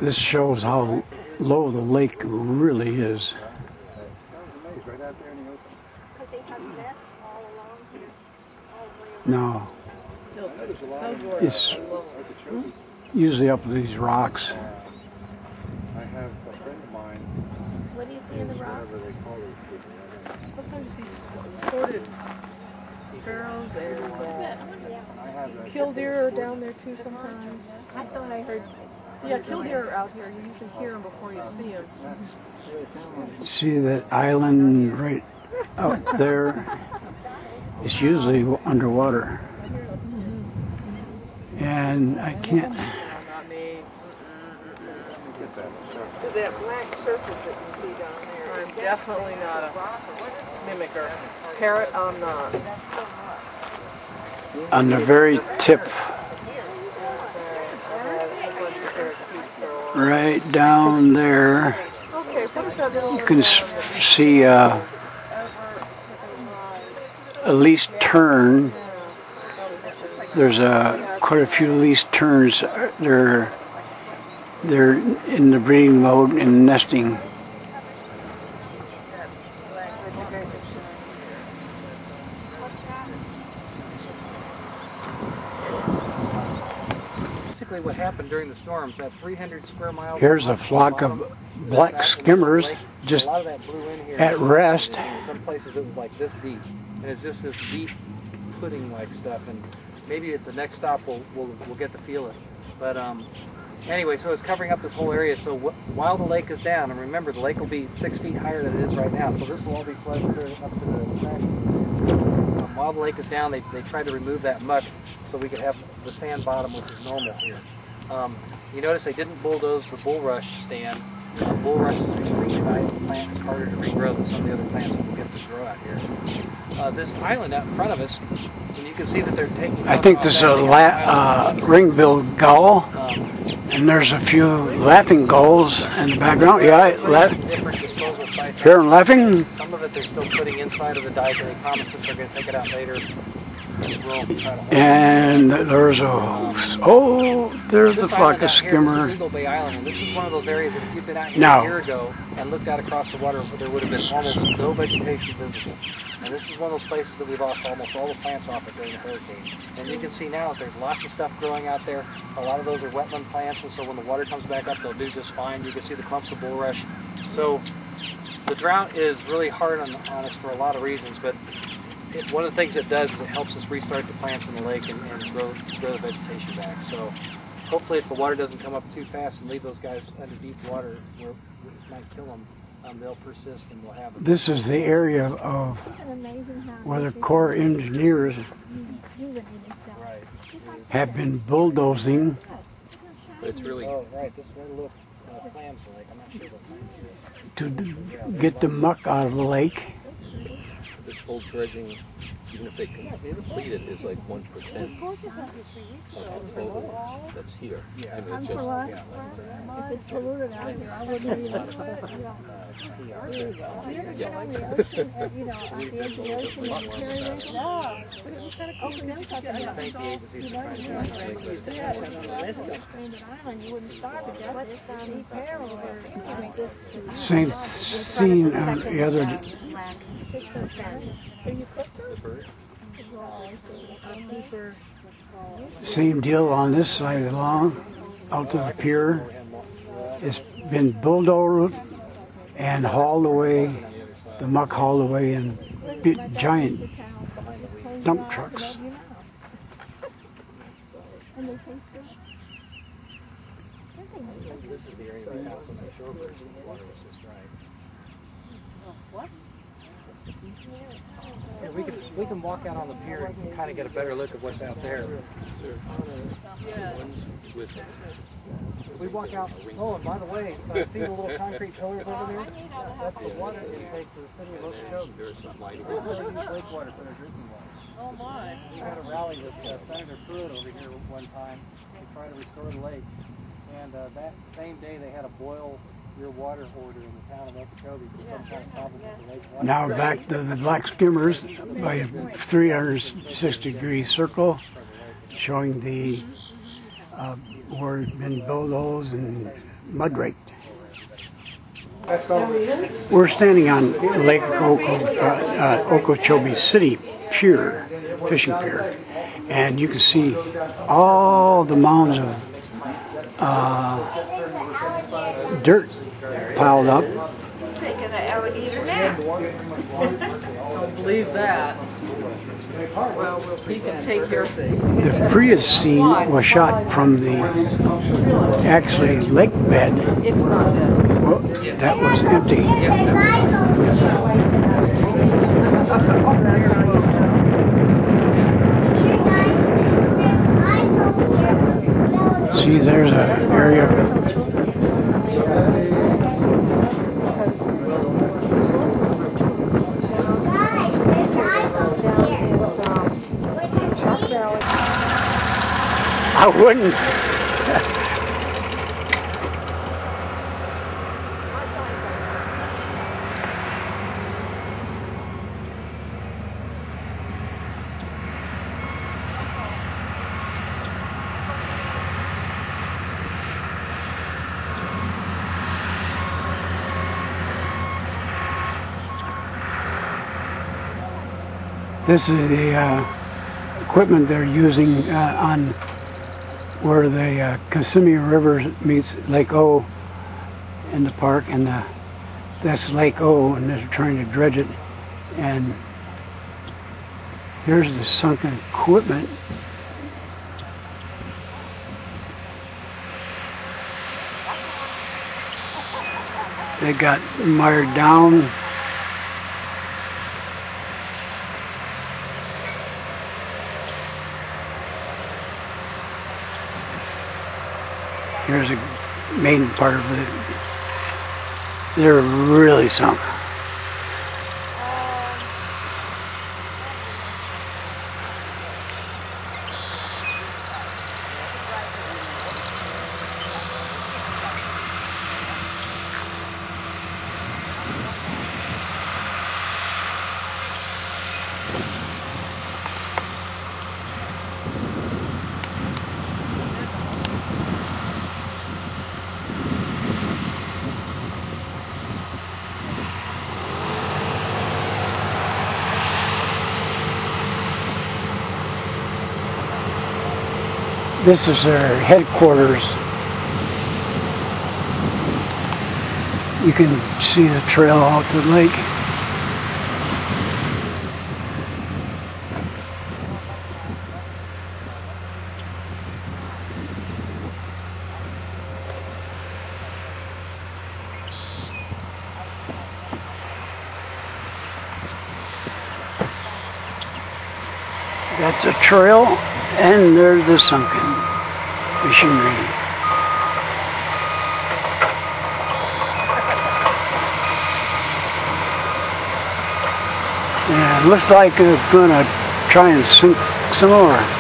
This shows how low the lake really is. No, it's usually up these rocks. I have a friend of mine. What do you see in the rocks? Sometimes you see sorted sparrows and killdeer are down there too sometimes. I thought I heard. Yeah, killdeer are out here. You usually hear them before you see them. See that island right out there? It's usually underwater. And I can't. Not me. That black surface that you see down there. I'm definitely not a mimicker. Parrot, I'm not. On the very tip, right down there, you can see a least turn. There's quite a few least turns. They're in the breeding mode and nesting. Basically what happened during the storms, that 300 square miles. Here's a flock of black skimmers just at rest. In some places it was like this deep, and it's just this deep pudding-like stuff. And maybe at the next stop we'll get to feel it. But anyway, so it's covering up this whole area. So while the lake is down, and remember the lake will be 6 feet higher than it is right now, so this will all be flooded up to the track. While the lake is down, they tried to remove that muck so we could have the sand bottom, which is normal here. You notice they didn't bulldoze the bulrush stand. Bulrush is an extremely valuable plant. It's harder to regrow than some of the other plants that we'll get to grow out here. This island out in front of us, and you can see that they're taking. I think there's a ring-billed gull, and there's a few laughing gulls in the background. Yeah, here I'm laughing. Some of it they're still putting inside of the dike, and they promise us they're going to take it out later. And there's there's a flock of skimmer. This is Eagle Bay Island, and this is one of those areas that if you'd been out here a year ago and looked out across the water, there would have been almost no vegetation visible. And this is one of those places that we lost almost all the plants off it during the hurricane. And you can see now that there's lots of stuff growing out there. A lot of those are wetland plants, and so when the water comes back up, they'll do just fine. You can see the clumps of bulrush. So the drought is really hard on us for a lot of reasons, but one of the things it does is it helps us restart the plants in the lake and grow the vegetation back. So hopefully if the water doesn't come up too fast and leave those guys under deep water where it might kill them, they'll persist and we'll have them. This is the area of where the Corps engineers have been bulldozing. But it's really right. This one little clams lake. I'm not sure what clam it is. To get the muck out of the lake. This whole dredging, even if they complete it, is like 1% of the total that's here. Yeah. I mean, it's just, If it's polluted out here, I wouldn't even put it. You're on the ocean, at the edge of the ocean, and you carry this. No. But it was kind of cool. You wouldn't starve to death. What's Same scene on the other. Same deal on this side along, out to the pier. It's been bulldozed and hauled away, the muck hauled away in giant dump trucks. This is the area of the house on the shore where the water was just dry. What? Yeah, we can walk out on the pier and kind of get a better look at what's out there. We walk out. Oh, and by the way, see the little concrete pillars over there? That's the water intake for the city of Okeechobee. There's some light. They use lake water for their drinking water. Oh my! We had a rally with Senator Pruitt over here one time to try to restore the lake. And that same day they had a boil your water order in the town of Okeechobee for some kind of problem with the lake water. Now back to the black skimmers by 360-degree circle, showing the where it's been bulldozed and mud raked. We're standing on Lake Okeechobee City Pier, fishing pier, and you can see all the mounds of dirt piled up. He's taking an alligator nap. Don't believe that. Well, he can take your The previous scene was shot from the actually lake bed. It's not dead. Well, that was empty. See, there's an area. I wouldn't. This is the equipment they're using on where the Kissimmee River meets Lake O in the park, and that's Lake O, and they're trying to dredge it. And here's the sunken equipment. They got mired down. Here's a main part of it. They're really sunk. This is their headquarters. You can see the trail out to the lake. That's a trail, and there's the sunken machinery. Yeah, it looks like it's gonna try and sink some more.